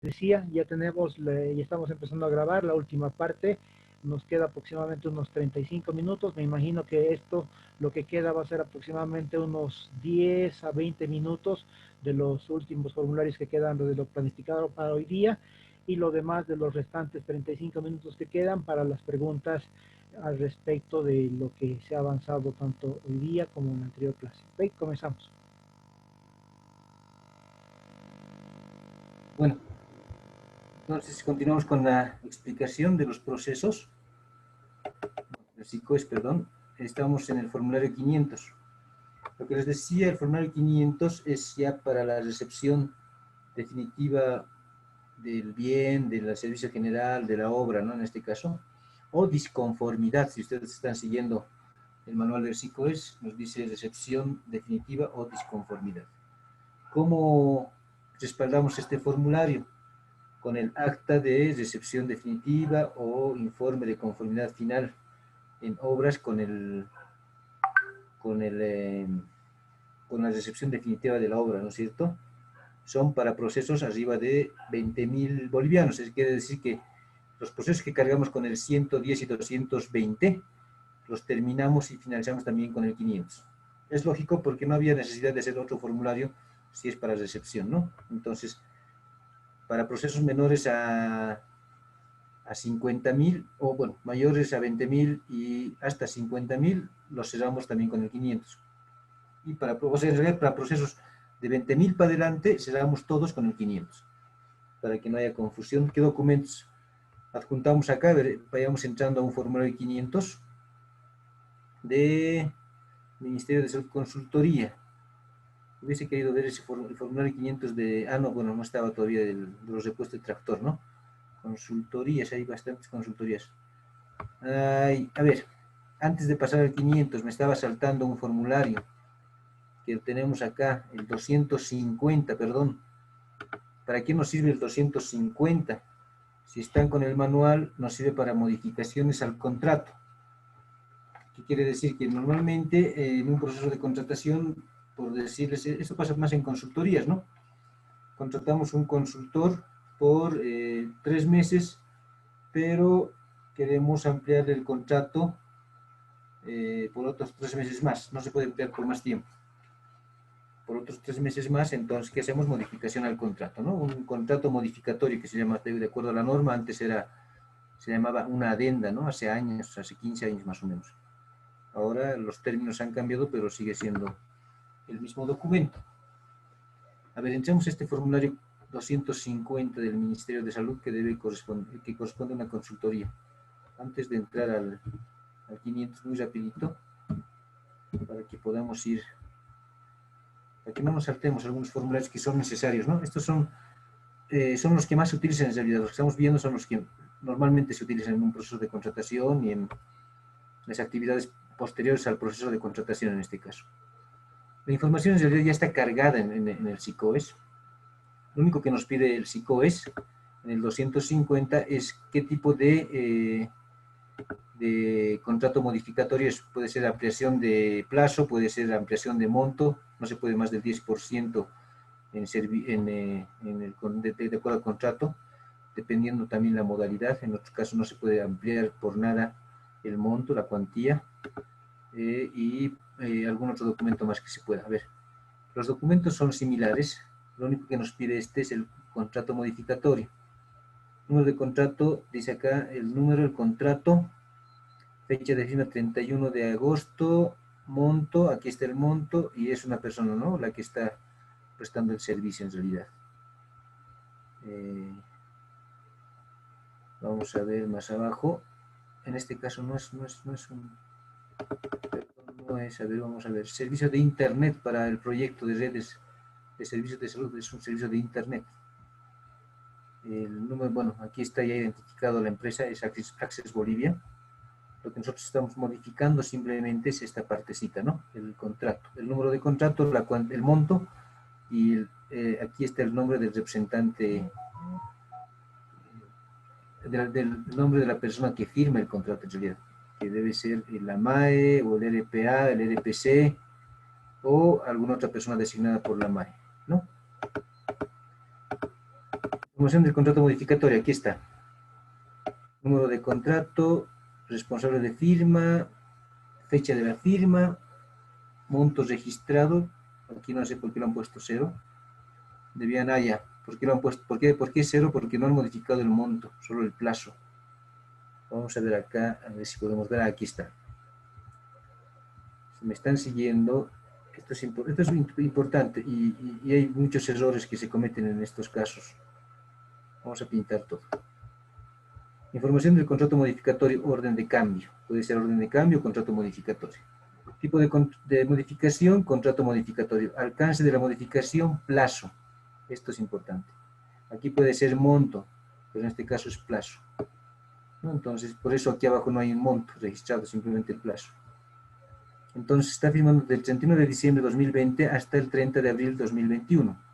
decía, ya tenemos, ya estamos empezando a grabar la última parte, nos queda aproximadamente unos 35 minutos, me imagino que esto, lo que queda va a ser aproximadamente unos 10 a 20 minutos de los últimos formularios que quedan de lo planificado para hoy día, y lo demás de los restantes 35 minutos que quedan para las preguntas al respecto de lo que se ha avanzado tanto hoy día como en la anterior clase. Ok, comenzamos. Bueno, entonces continuamos con la explicación de los procesos. El SICOES, perdón. Estamos en el formulario 500. Lo que les decía, el formulario 500 es ya para la recepción definitiva del bien, del servicio general, de la obra, ¿no? En este caso. O disconformidad, si ustedes están siguiendo el manual del SICOES, nos dice recepción definitiva o disconformidad. ¿Cómo respaldamos este formulario? Con el acta de recepción definitiva o informe de conformidad final en obras con la recepción definitiva de la obra, ¿no es cierto? Son para procesos arriba de 20.000 bolivianos, eso quiere decir que los procesos que cargamos con el 110 y 220 los terminamos y finalizamos también con el 500. Es lógico porque no había necesidad de hacer otro formulario si es para recepción, ¿no? Entonces, para procesos menores a 50.000, o bueno, mayores a 20.000 y hasta 50.000, los cerramos también con el 500. Y o sea, en realidad para procesos de 20.000 para adelante, cerramos todos con el 500. Para que no haya confusión, ¿qué documentos adjuntamos acá? A ver, vayamos entrando a un formulario 500 de Ministerio de Salud Consultoría. Hubiese querido ver ese el formulario 500 de... Ah, no, bueno, no estaba todavía de los repuestos de tractor, ¿no? Consultorías, hay bastantes consultorías. Ay, a ver, antes de pasar al 500 me estaba saltando un formulario que tenemos acá, el 250, perdón. ¿Para qué nos sirve el 250? Si están con el manual, nos sirve para modificaciones al contrato. ¿Qué quiere decir? Que normalmente en un proceso de contratación, por decirles, esto pasa más en consultorías, ¿no? Contratamos un consultor por 3 meses, pero queremos ampliar el contrato por otros 3 meses más. No se puede ampliar por más tiempo. Por otros 3 meses más, entonces, ¿qué hacemos? Modificación al contrato, ¿no? Un contrato modificatorio que se llama, de acuerdo a la norma, antes se llamaba una adenda, ¿no? Hace años, hace 15 años más o menos. Ahora los términos han cambiado, pero sigue siendo el mismo documento. A ver, entremos a este formulario 250 del Ministerio de Salud que corresponde a una consultoría. Antes de entrar al 500, muy rapidito, para que podamos ir, para que no nos saltemos algunos formularios que son necesarios, ¿no? Estos son los que más se utilizan en realidad. Los que estamos viendo son los que normalmente se utilizan en un proceso de contratación y en las actividades posteriores al proceso de contratación en este caso. La información en realidad ya está cargada en el SICOES. Lo único que nos pide el SICOES en el 250 es qué tipo de contrato modificatorio es. Puede ser ampliación de plazo, puede ser ampliación de monto, no se puede más del 10% de acuerdo al contrato, dependiendo también la modalidad. En otros casos no se puede ampliar por nada el monto, la cuantía, y algún otro documento más que se pueda. A ver, los documentos son similares, lo único que nos pide este es el contrato modificatorio. Número de contrato, dice acá el número del contrato, fecha de firma 31 de agosto, monto, aquí está el monto, y es una persona, ¿no? La que está prestando el servicio en realidad. Vamos a ver más abajo. En este caso no es un... No es, a ver, vamos a ver. Servicio de Internet para el proyecto de redes de servicios de salud, es un servicio de Internet. El número, bueno, aquí está ya identificado la empresa, es Access Bolivia. Lo que nosotros estamos modificando simplemente es esta partecita, ¿no? El contrato. El número de contrato, el monto, y aquí está el nombre del representante, del nombre de la persona que firma el contrato en realidad, que debe ser la MAE o el RPA, el RPC o alguna otra persona designada por la MAE, ¿no? Información del contrato modificatorio, aquí está. Número de contrato, responsable de firma, fecha de la firma, monto registrado, aquí no sé por qué lo han puesto 0. Debían, ya, ¿por qué lo han puesto? ¿Por qué 0? Porque no han modificado el monto, solo el plazo. Vamos a ver acá, a ver si podemos ver, aquí está. Si me están siguiendo, esto es importante y hay muchos errores que se cometen en estos casos. Vamos a pintar todo. Información del contrato modificatorio, orden de cambio. Puede ser orden de cambio o contrato modificatorio. Tipo de modificación, contrato modificatorio. Alcance de la modificación, plazo. Esto es importante. Aquí puede ser monto, pero en este caso es plazo, ¿no? Entonces, por eso aquí abajo no hay un monto registrado, simplemente el plazo. Entonces, está firmando del 31 de diciembre de 2020 hasta el 30 de abril de 2021.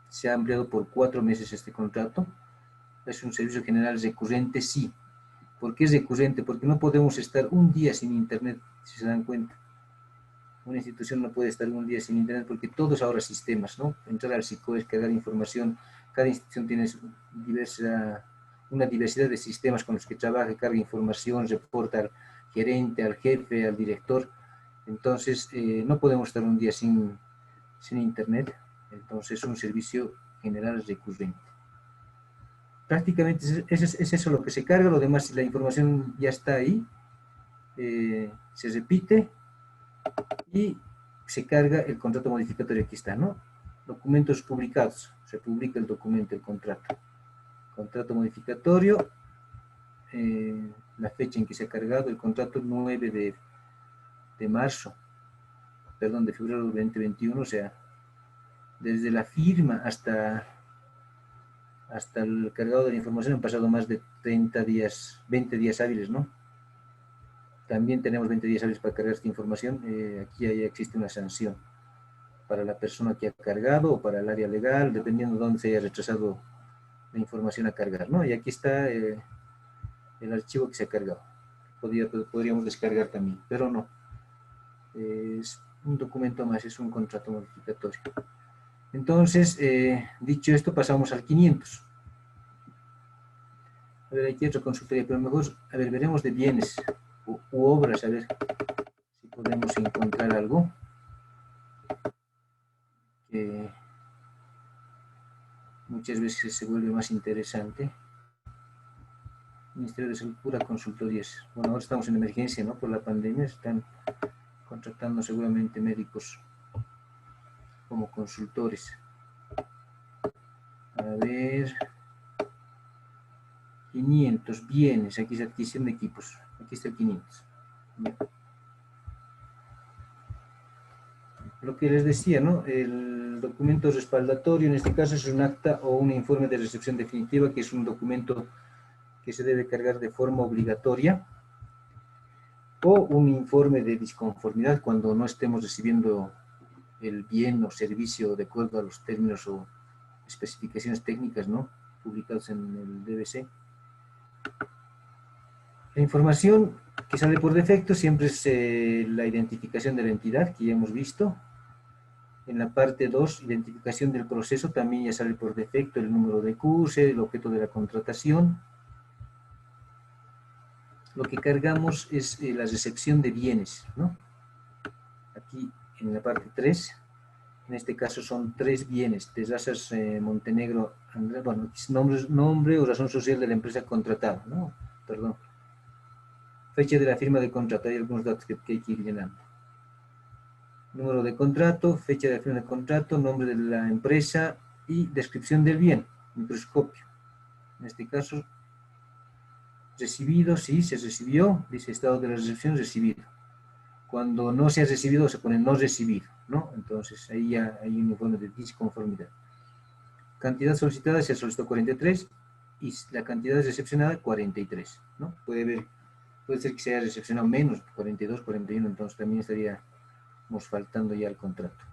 Se ha ampliado por 4 meses este contrato. Es un servicio general recurrente, sí. ¿Por qué es recurrente? Porque no podemos estar un día sin internet, si se dan cuenta. Una institución no puede estar un día sin internet porque todos ahora sistemas, ¿no? Entrar al SICOES, cargar información, cada institución tiene una diversidad de sistemas con los que trabaja, carga información, reporta al gerente, al jefe, al director. Entonces, no podemos estar un día sin internet. Entonces, es un servicio general recurrente. Prácticamente es eso lo que se carga, lo demás, la información ya está ahí, se repite y se carga el contrato modificatorio. Aquí está, ¿no? Documentos publicados, se publica el documento, el contrato. Contrato modificatorio, la fecha en que se ha cargado el contrato, 9 de marzo, perdón, de febrero del 2021, o sea, desde la firma hasta el cargado de la información han pasado más de 30 días, 20 días hábiles, ¿no? También tenemos 20 días hábiles para cargar esta información. Aquí ya existe una sanción para la persona que ha cargado o para el área legal, dependiendo de dónde se haya retrasado la información a cargar, ¿no? Y aquí está el archivo que se ha cargado. Podríamos descargar también, pero no. Es un documento más, es un contrato modificatorio. Entonces, dicho esto, pasamos al 500. A ver, aquí otra consultoría, pero mejor, a ver, veremos de bienes u obras, a ver si podemos encontrar algo que muchas veces se vuelve más interesante. Ministerio de Salud, pura consultorías. Bueno, ahora estamos en emergencia, ¿no? Por la pandemia, están contratando seguramente médicos como consultores. A ver, 500, bienes, aquí es adquisición de equipos, aquí está el 500. Bien. Lo que les decía, ¿no? El documento respaldatorio, en este caso es un acta o un informe de recepción definitiva, que es un documento que se debe cargar de forma obligatoria, o un informe de disconformidad cuando no estemos recibiendo el bien o servicio de acuerdo a los términos o especificaciones técnicas, ¿no? Publicados en el DBC. La información que sale por defecto siempre es la identificación de la entidad, que ya hemos visto. En la parte 2, identificación del proceso, también ya sale por defecto el número de CUSE, el objeto de la contratación. Lo que cargamos es la recepción de bienes, ¿no? Aquí en la parte 3, en este caso son 3 bienes, Terrazas Montenegro, Andrés, bueno, nombre o razón social de la empresa contratada, ¿no? Perdón. Fecha de la firma de contrato, hay algunos datos que hay que ir llenando. Número de contrato, fecha de la firma de contrato, nombre de la empresa y descripción del bien, microscopio. En este caso, recibido, sí, se recibió, dice estado de la recepción, recibido. Cuando no se ha recibido, se pone no recibido, ¿no? Entonces, ahí ya hay un informe de disconformidad. Cantidad solicitada, se solicitó 43 y la cantidad recepcionada, 43, ¿no? Puede ser que se haya recepcionado menos, 42, 41, entonces también estaríamos faltando ya el contrato.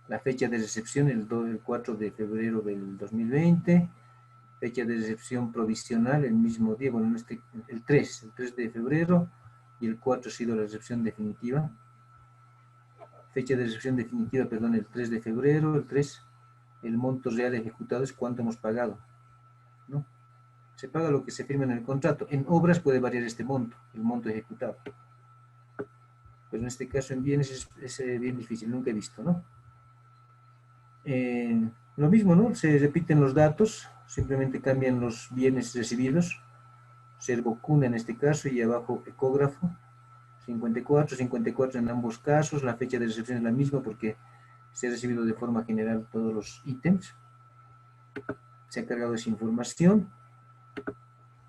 La fecha de recepción, el 4 de febrero del 2020, fecha de recepción provisional, el mismo día, bueno, el 3 de febrero, y el 4 ha sido la recepción definitiva. Fecha de recepción definitiva, perdón, el 3 de febrero, el 3, el monto real ejecutado es cuánto hemos pagado, ¿no? Se paga lo que se firma en el contrato. En obras puede variar este monto, el monto ejecutado. Pero en este caso en bienes es bien difícil, nunca he visto, ¿no? Lo mismo, ¿no? Se repiten los datos, simplemente cambian los bienes recibidos, Servocuna en este caso, y abajo ecógrafo, 54, 54 en ambos casos, la fecha de recepción es la misma porque se ha recibido de forma general todos los ítems, se ha cargado esa información,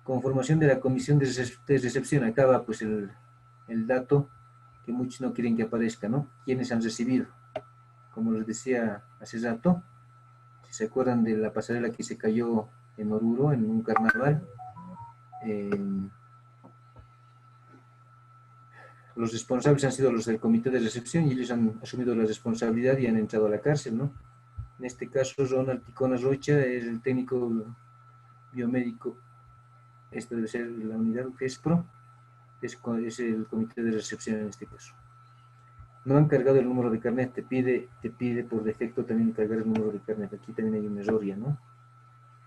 conformación de la comisión de recepción, acaba pues el dato que muchos no quieren que aparezca, ¿no? ¿Quiénes han recibido? Como les decía hace rato, si se acuerdan de la pasarela que se cayó en Oruro, en un carnaval, los responsables han sido los del comité de recepción y ellos han asumido la responsabilidad y han entrado a la cárcel, ¿no? En este caso, Ronald Ticona Rocha es el técnico biomédico, esto debe ser la unidad FESPRO, es el comité de recepción en este caso. No han cargado el número de carnet, te pide por defecto también cargar el número de carnet. Aquí también hay un error ya, ¿no?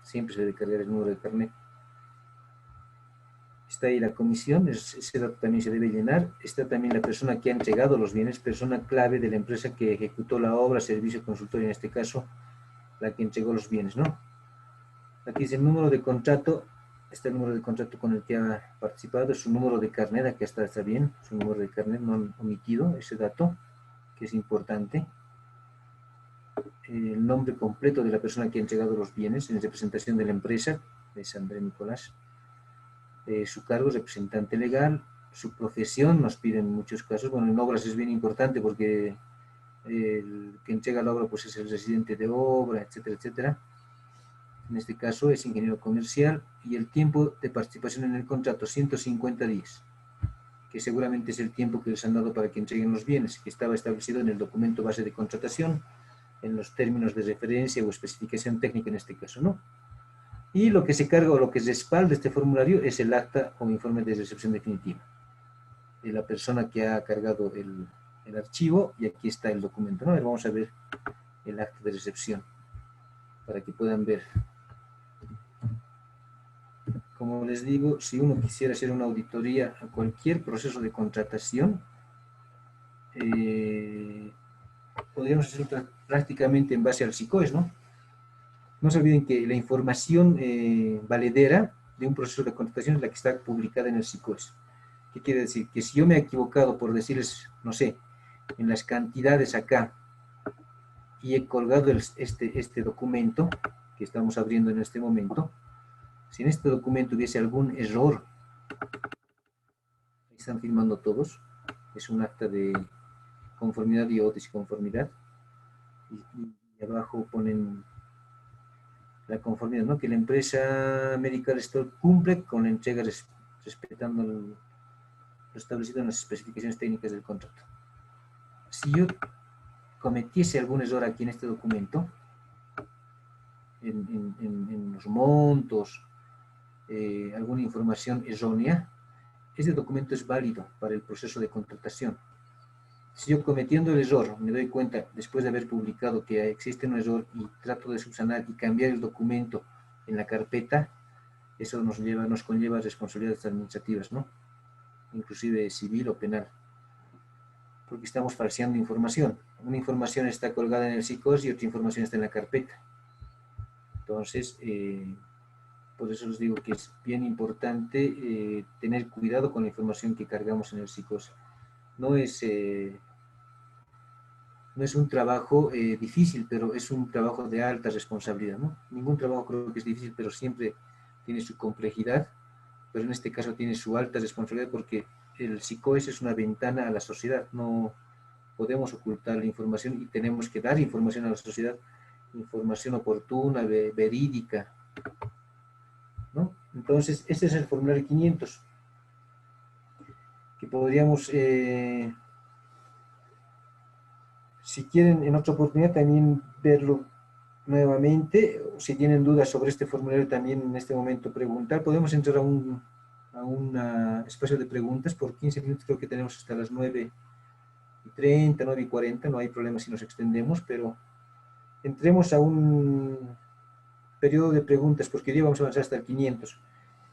Siempre se debe cargar el número de carnet. Está ahí la comisión, ese dato también se debe llenar. Está también la persona que ha entregado los bienes, persona clave de la empresa que ejecutó la obra, servicio, consultorio, en este caso, la que entregó los bienes, ¿no? Aquí dice el número de contrato, está el número de contrato con el que ha participado, su número de carnet, aquí está bien, su número de carnet, no han omitido ese dato, que es importante. El nombre completo de la persona que ha entregado los bienes en representación de la empresa, de Sandra Nicolás. Su cargo, representante legal, su profesión, nos piden en muchos casos, bueno, en obras es bien importante porque el que entrega la obra pues es el residente de obra, etcétera, etcétera. En este caso es ingeniero comercial y el tiempo de participación en el contrato, 150 días, que seguramente es el tiempo que les han dado para que entreguen los bienes, que estaba establecido en el documento base de contratación, en los términos de referencia o especificación técnica en este caso, ¿no? Y lo que se carga o lo que respalda este formulario es el acta o informe de recepción definitiva de la persona que ha cargado el archivo, y aquí está el documento, ¿no? A ver, vamos a ver el acta de recepción para que puedan ver. Como les digo, si uno quisiera hacer una auditoría a cualquier proceso de contratación, podríamos hacerlo prácticamente en base al SICOES, ¿no? No se olviden que la información valedera de un proceso de contratación es la que está publicada en el SICOES. ¿Qué quiere decir? Que si yo me he equivocado por decirles, no sé, en las cantidades acá, y he colgado este documento que estamos abriendo en este momento, si en este documento hubiese algún error, están firmando todos, es un acta de conformidad y o disconformidad, y abajo ponen la conformidad, ¿no? Que la empresa Medical Store cumple con la entrega respetando lo establecido en las especificaciones técnicas del contrato. Si yo cometiese algún error aquí en este documento, en los montos, alguna información errónea, ese documento es válido para el proceso de contratación. Si yo cometiendo el error me doy cuenta después de haber publicado que existe un error y trato de subsanar y cambiar el documento en la carpeta, eso nos conlleva responsabilidades administrativas, ¿no? Inclusive civil o penal, porque estamos falseando información. Una información está colgada en el SICOS y otra información está en la carpeta. Entonces, por eso les digo que es bien importante tener cuidado con la información que cargamos en el SICOS. No es un trabajo difícil, pero es un trabajo de alta responsabilidad, ¿no? Ningún trabajo creo que es difícil, pero siempre tiene su complejidad, pero en este caso tiene su alta responsabilidad porque el SICOES es una ventana a la sociedad, no podemos ocultar la información y tenemos que dar información a la sociedad, información oportuna, verídica, ¿no? Entonces, este es el formulario 500, que podríamos, si quieren en otra oportunidad también verlo nuevamente, o si tienen dudas sobre este formulario también en este momento preguntar, podemos entrar a un espacio de preguntas por 15 minutos, creo que tenemos hasta las 9:30, 9:40, no hay problema si nos extendemos, pero entremos a un periodo de preguntas, porque hoy día vamos a avanzar hasta el 500.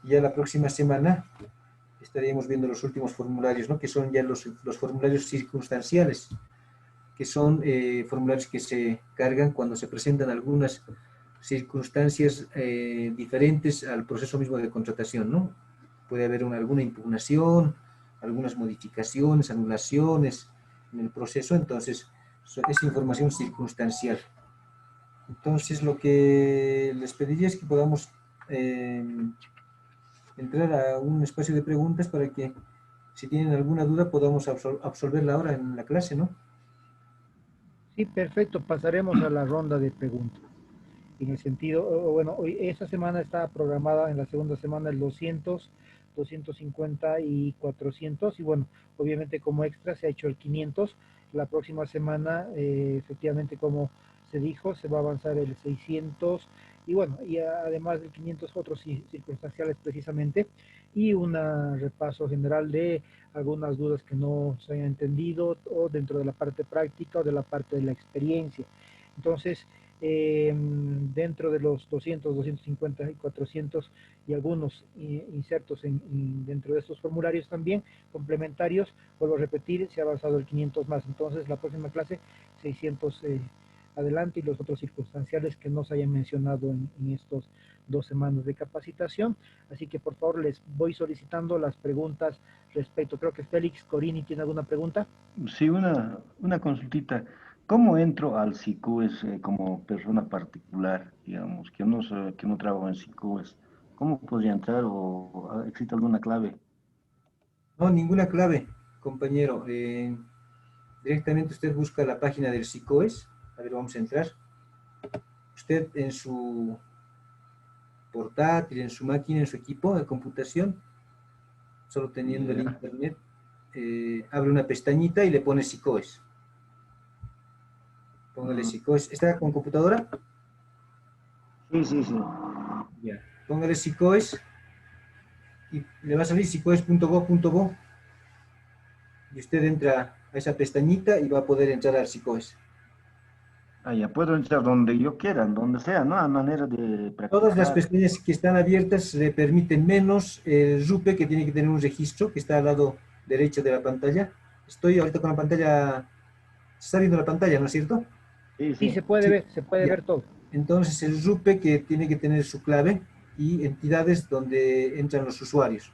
Y ya la próxima semana estaríamos viendo los últimos formularios, ¿no? Que son ya los formularios circunstanciales, que son formularios que se cargan cuando se presentan algunas circunstancias diferentes al proceso mismo de contratación, ¿no? Puede haber alguna impugnación, algunas modificaciones, anulaciones en el proceso, entonces es información circunstancial. Entonces lo que les pediría es que podamos entrar a un espacio de preguntas para que si tienen alguna duda podamos absolverla ahora en la clase, ¿no? Sí, perfecto. Pasaremos a la ronda de preguntas. En el sentido, bueno, hoy, esta semana está programada en la segunda semana el 200, 250 y 400, y bueno, obviamente como extra se ha hecho el 500. La próxima semana, efectivamente, como se dijo, se va a avanzar el 600, y bueno, y además del 500 otros circunstanciales precisamente, y un repaso general de algunas dudas que no se hayan entendido, o dentro de la parte práctica o de la parte de la experiencia. Entonces, dentro de los 200, 250 y 400 y algunos insertos dentro de estos formularios también complementarios, vuelvo a repetir, se ha avanzado el 500 más. Entonces la próxima clase 600 adelante, y los otros circunstanciales que no se hayan mencionado en estos 2 semanas de capacitación. Así que por favor les voy solicitando las preguntas respecto. Creo que Félix Corini tiene alguna pregunta. Sí, una consultita. ¿Cómo entro al SICUES como persona particular, digamos, que no trabajo en SICUES? ¿Cómo podría entrar o existe alguna clave? No, ninguna clave, compañero. Directamente usted busca la página del SICOES. A ver, vamos a entrar. Usted en su portátil, en su máquina, en su equipo de computación, solo teniendo el Ya. internet, abre una pestañita y le pone SICOES. Póngale Mm, SICOES. ¿Está con computadora? sí, sí, sí. Ya. Póngale SICOES y le va a salir sicoes.go.bo y usted entra a esa pestañita y va a poder entrar al SICOES. Ah, ya puedo entrar donde yo quiera, donde sea, ¿no? A manera de Todas las practicar. pestañas que están abiertas le permiten menos el RUPE, que tiene que tener un registro que está al lado derecho de la pantalla. Estoy ahorita con la pantalla, se está viendo la pantalla, ¿no es cierto? Sí, Sí, sí. Sí, se puede ya. ver todo. Entonces el RUPE que tiene que tener su clave y entidades donde entran los usuarios.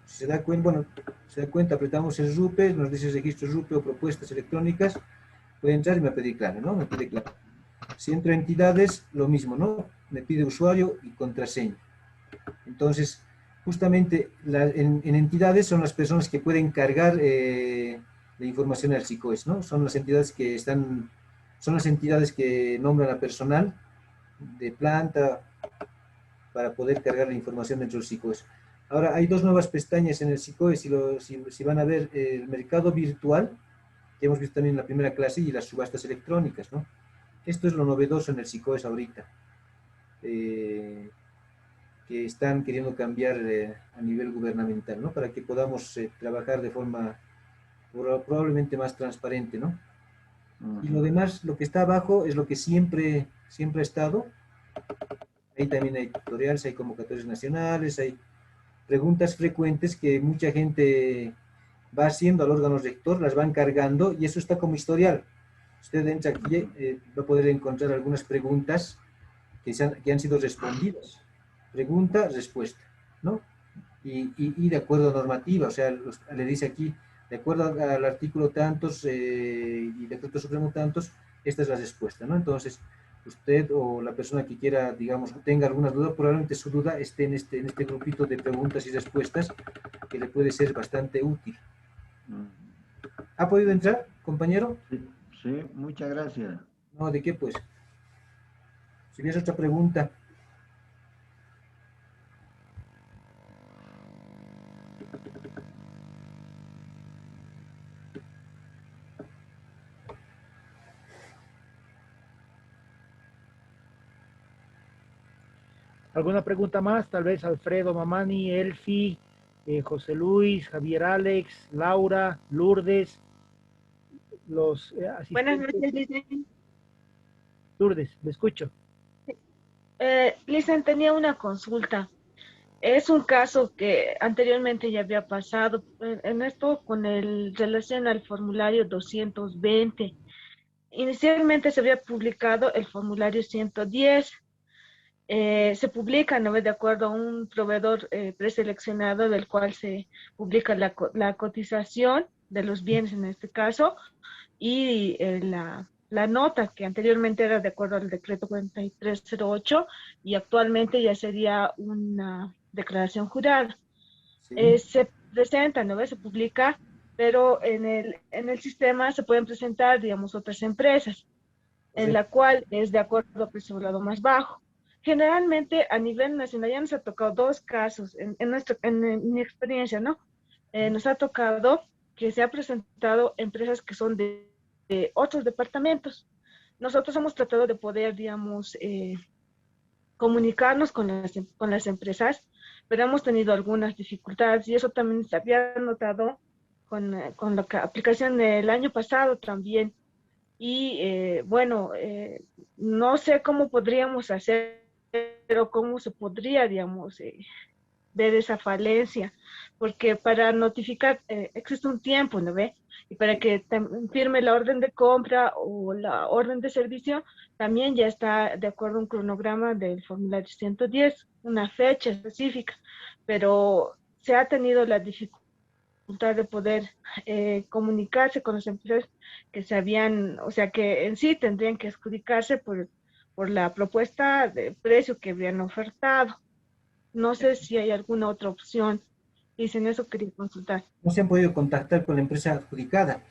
Si se da cuenta, bueno, se da cuenta, apretamos el RUPE, nos dice registro RUPE o propuestas electrónicas, puede entrar y me pide clave, ¿no? Me pide clave. Si entro a entidades, lo mismo, ¿no? Me pide usuario y contraseña. Entonces, justamente en entidades son las personas que pueden cargar la información al SICOES, ¿no? Son las entidades que están, son las entidades que nombran a personal de planta para poder cargar la información dentro del SICOES. Ahora, hay dos nuevas pestañas en el SICOES, si van a ver el mercado virtual, que hemos visto también en la primera clase, y las subastas electrónicas, ¿no? Esto es lo novedoso en el SICOES ahorita. Que están queriendo cambiar a nivel gubernamental, ¿no? Para que podamos trabajar de forma probablemente más transparente, ¿no? Y lo Ujú. demás, lo que está abajo es lo que siempre ha estado. Ahí también hay tutoriales, hay convocatorias nacionales, hay preguntas frecuentes que mucha gente va haciendo al órgano rector, las van cargando y eso está como historial. Usted entra aquí, va a poder encontrar algunas preguntas que han sido respondidas. Pregunta, respuesta, ¿no? Y de acuerdo a normativa, o sea, le dice aquí, de acuerdo al artículo tantos y decreto supremo tantos, esta es la respuesta, ¿no? Entonces, usted o la persona que quiera, digamos, tenga alguna duda, probablemente su duda esté en este grupito de preguntas y respuestas que le puede ser bastante útil. Ujú. ¿Ha podido entrar, compañero? Sí, sí, muchas gracias. No, ¿de qué pues? Si tienes otra pregunta. ¿Alguna pregunta más? Tal vez Alfredo Mamani, Elfi, José Luis, Javier Alex, Laura, Lourdes, los Buenas asistentes. noches, Luis. Lourdes, le escucho. Listen, tenía una consulta. Es un caso que anteriormente ya había pasado en esto con el relación al formulario 220. Inicialmente se había publicado el formulario 110. Se publica, ¿no? De acuerdo a un proveedor preseleccionado del cual se publica la cotización de los bienes en este caso y la nota que anteriormente era de acuerdo al decreto 4308 y actualmente ya sería una declaración jurada. Sí, Se presenta, ¿no? Se publica, pero en el sistema se pueden presentar, digamos, otras empresas, en la correcto. cual es de acuerdo a precio volado más bajo. Generalmente a nivel nacional ya nos ha tocado dos casos, en mi experiencia, ¿no? Nos ha tocado que se ha presentado empresas que son de otros departamentos. Nosotros hemos tratado de poder, digamos, comunicarnos con las empresas, pero hemos tenido algunas dificultades y eso también se había notado con la aplicación del año pasado también. Y bueno, no sé cómo podríamos hacer o cómo se podría, digamos, ver esa falencia, porque para notificar existe un tiempo, ¿no ve? Y para que firme la orden de compra o la orden de servicio, también ya está de acuerdo a un cronograma del formulario 110, una fecha específica, pero se ha tenido la dificultad de poder comunicarse con las empresas que se habían, o sea, que en sí tendrían que adjudicarse por la propuesta de precio que habían ofertado. No sé si hay alguna otra opción. Dicen eso, quería consultar. No se han podido contactar con la empresa adjudicada.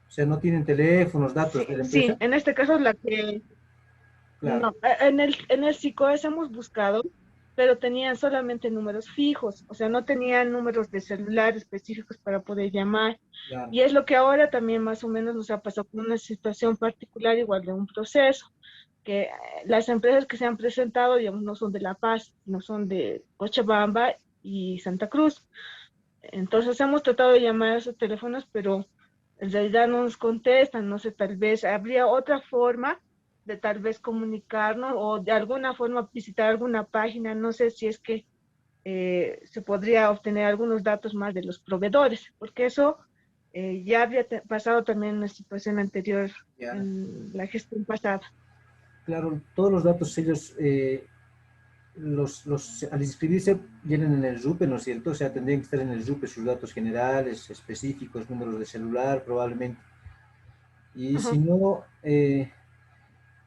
O sea, no tienen teléfonos, datos de la Sí, empresa. en este caso es la que, Claro, no, en el SICOES hemos buscado, pero tenían solamente números fijos, o sea, no tenían números de celular específicos para poder llamar. claro. Y es lo que ahora también más o menos nos ha pasado con una situación particular igual de un proceso, que las empresas que se han presentado, digamos, no son de La Paz, no son de Cochabamba y Santa Cruz. Entonces hemos tratado de llamar a esos teléfonos, pero en realidad no nos contestan. No sé, tal vez habría otra forma de tal vez comunicarnos o de alguna forma visitar alguna página. No sé si es que se podría obtener algunos datos más de los proveedores, porque eso ya había pasado también en la situación anterior, Ya. en la gestión pasada. Claro, todos los datos ellos, al inscribirse, vienen en el RUPE, ¿no es cierto? O sea, tendrían que estar en el RUPE sus datos generales, específicos, números de celular, probablemente. Y si Ajá. no,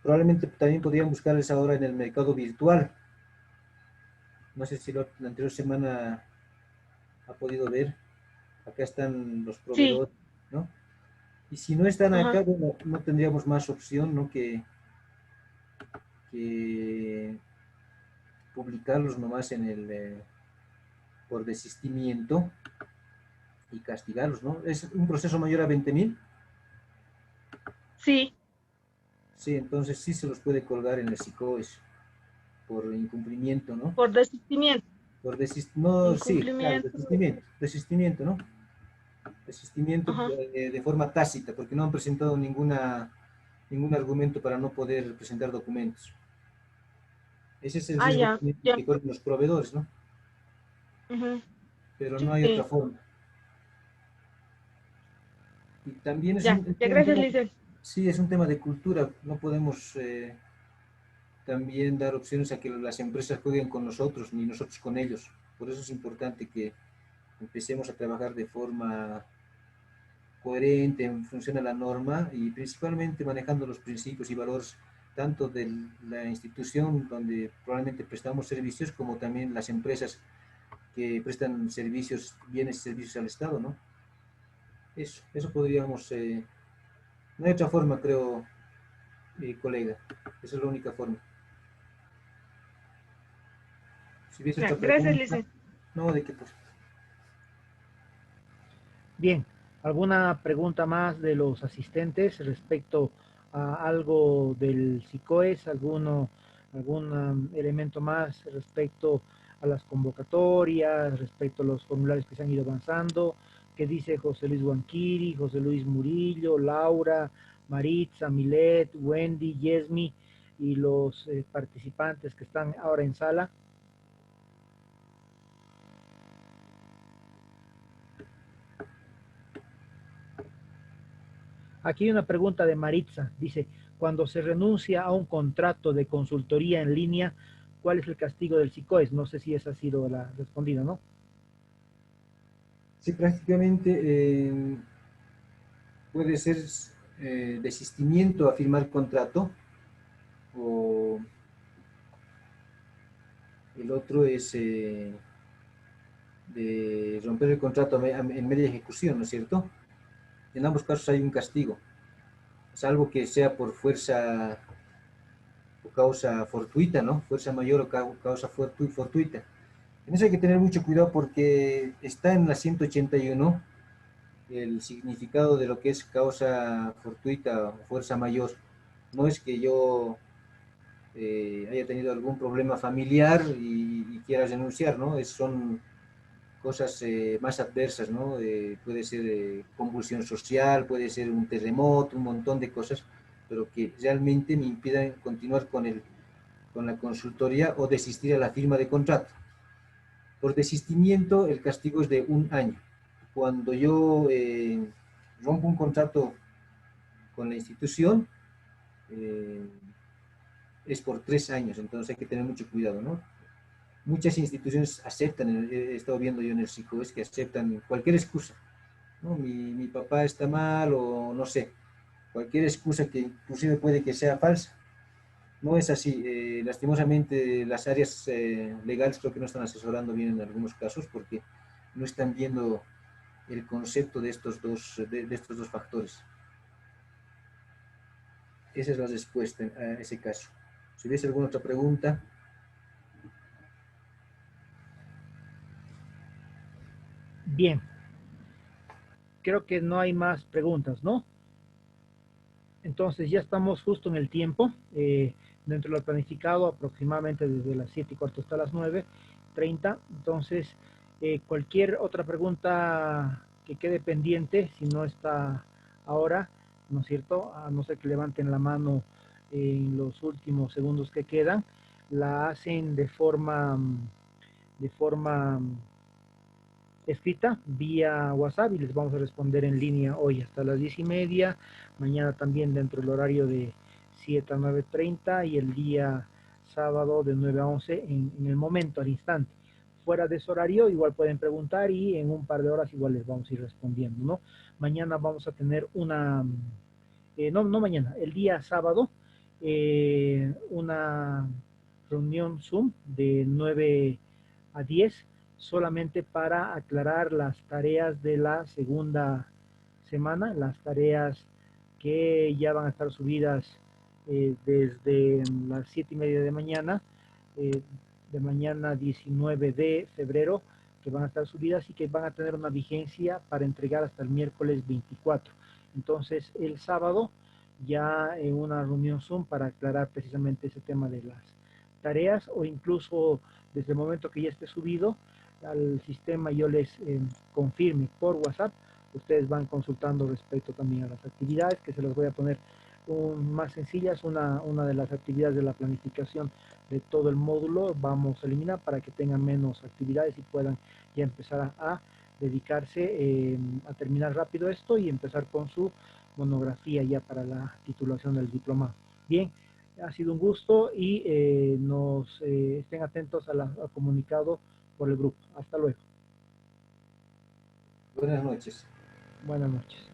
probablemente también podrían buscarles ahora en el mercado virtual. No sé si la anterior semana ha podido ver. Acá están los Sí, proveedores, ¿no? Y si no están acá, ajá. bueno, no tendríamos más opción, ¿no? Que publicarlos nomás por desistimiento y castigarlos, ¿no? Es un proceso mayor a 20.000. Sí, Sí, entonces sí se los puede colgar en el SICOES por incumplimiento, ¿no? por desistimiento, No, sí, claro, incumplimiento. desistimiento, ¿no? Desistimiento Ajá. de forma tácita, porque no han presentado ningún argumento para no poder presentar documentos. Ese es el Ah, riesgo ya, ya. que corren los proveedores, ¿no? Ujú. Pero no hay otra Sí, forma. Y también es ya. Ya, un gracias, tema, Lizel. sí, es un tema de cultura. No podemos también dar opciones a que las empresas jueguen con nosotros, ni nosotros con ellos. Por eso es importante que empecemos a trabajar de forma coherente en función a la norma y principalmente manejando los principios y valores tanto de la institución donde probablemente prestamos servicios como también las empresas que prestan servicios, bienes y servicios al Estado, ¿no? Eso podríamos, no hay otra forma, creo, colega, esa es la única forma. Si hubiese Ya, otra gracias, pregunta, Lizel. no, de qué pues. Bien, ¿alguna pregunta más de los asistentes respecto a algo del SICOES? ¿Algún elemento más respecto a las convocatorias, respecto a los formularios que se han ido avanzando? ¿Qué dice José Luis Guanquiri, José Luis Murillo, Laura, Maritza, Milet, Wendy, Yesmi y los participantes que están ahora en sala. Aquí hay una pregunta de Maritza, dice, cuando se renuncia a un contrato de consultoría en línea, ¿cuál es el castigo del SICOES? No sé si esa ha sido la respondida, ¿no? Sí, prácticamente puede ser desistimiento a firmar contrato, o el otro es de romper el contrato en media ejecución, ¿no es cierto? En ambos casos hay un castigo, salvo que sea por fuerza o causa fortuita, ¿no? Fuerza mayor o causa fortuita. En eso hay que tener mucho cuidado porque está en la 181 el significado de lo que es causa fortuita o fuerza mayor. No es que yo haya tenido algún problema familiar y quiera renunciar, ¿no? Son cosas más adversas, ¿no? Puede ser convulsión social, puede ser un terremoto, un montón de cosas, pero que realmente me impidan continuar con la consultoría o desistir a la firma de contrato. Por desistimiento, el castigo es de 1 año. Cuando yo rompo un contrato con la institución, eh, es por 3 años, entonces hay que tener mucho cuidado, ¿no? Muchas instituciones aceptan, he estado viendo yo en el SICOES que aceptan cualquier excusa, ¿no? Mi papá está mal o no sé, cualquier excusa que inclusive puede que sea falsa. No es así. Lastimosamente las áreas legales creo que no están asesorando bien en algunos casos porque no están viendo el concepto de estos dos factores. Esa es la respuesta a ese caso. Si hubiese alguna otra pregunta. Bien, creo que no hay más preguntas, ¿no? Entonces ya estamos justo en el tiempo, dentro de lo planificado, aproximadamente desde las 7:15 hasta las 9:30. Entonces, cualquier otra pregunta que quede pendiente, si no está ahora, ¿no es cierto? A no ser que levanten la mano en los últimos segundos que quedan, la hacen de forma escrita vía WhatsApp y les vamos a responder en línea hoy hasta las 10:30, mañana también dentro del horario de 7 a 9:30 y el día sábado de 9 a 11 en el momento, al instante. Fuera de ese horario igual pueden preguntar y en un par de horas igual les vamos a ir respondiendo, ¿no? Mañana vamos a tener no mañana, el día sábado, una reunión Zoom de 9 a 10 solamente para aclarar las tareas de la segunda semana, las tareas que ya van a estar subidas desde las 7:30 de mañana, de mañana 19 de febrero, que van a estar subidas y que van a tener una vigencia para entregar hasta el miércoles 24. Entonces, el sábado ya en una reunión Zoom para aclarar precisamente ese tema de las tareas o incluso desde el momento que ya esté subido al sistema yo les confirme por WhatsApp, ustedes van consultando respecto también a las actividades que se las voy a poner más sencillas. Una de las actividades de la planificación de todo el módulo vamos a eliminar para que tengan menos actividades y puedan ya empezar a dedicarse a terminar rápido esto y empezar con su monografía ya para la titulación del diplomado. Bien, ha sido un gusto y estén atentos al comunicado por el grupo. Hasta luego. Buenas noches. Buenas noches.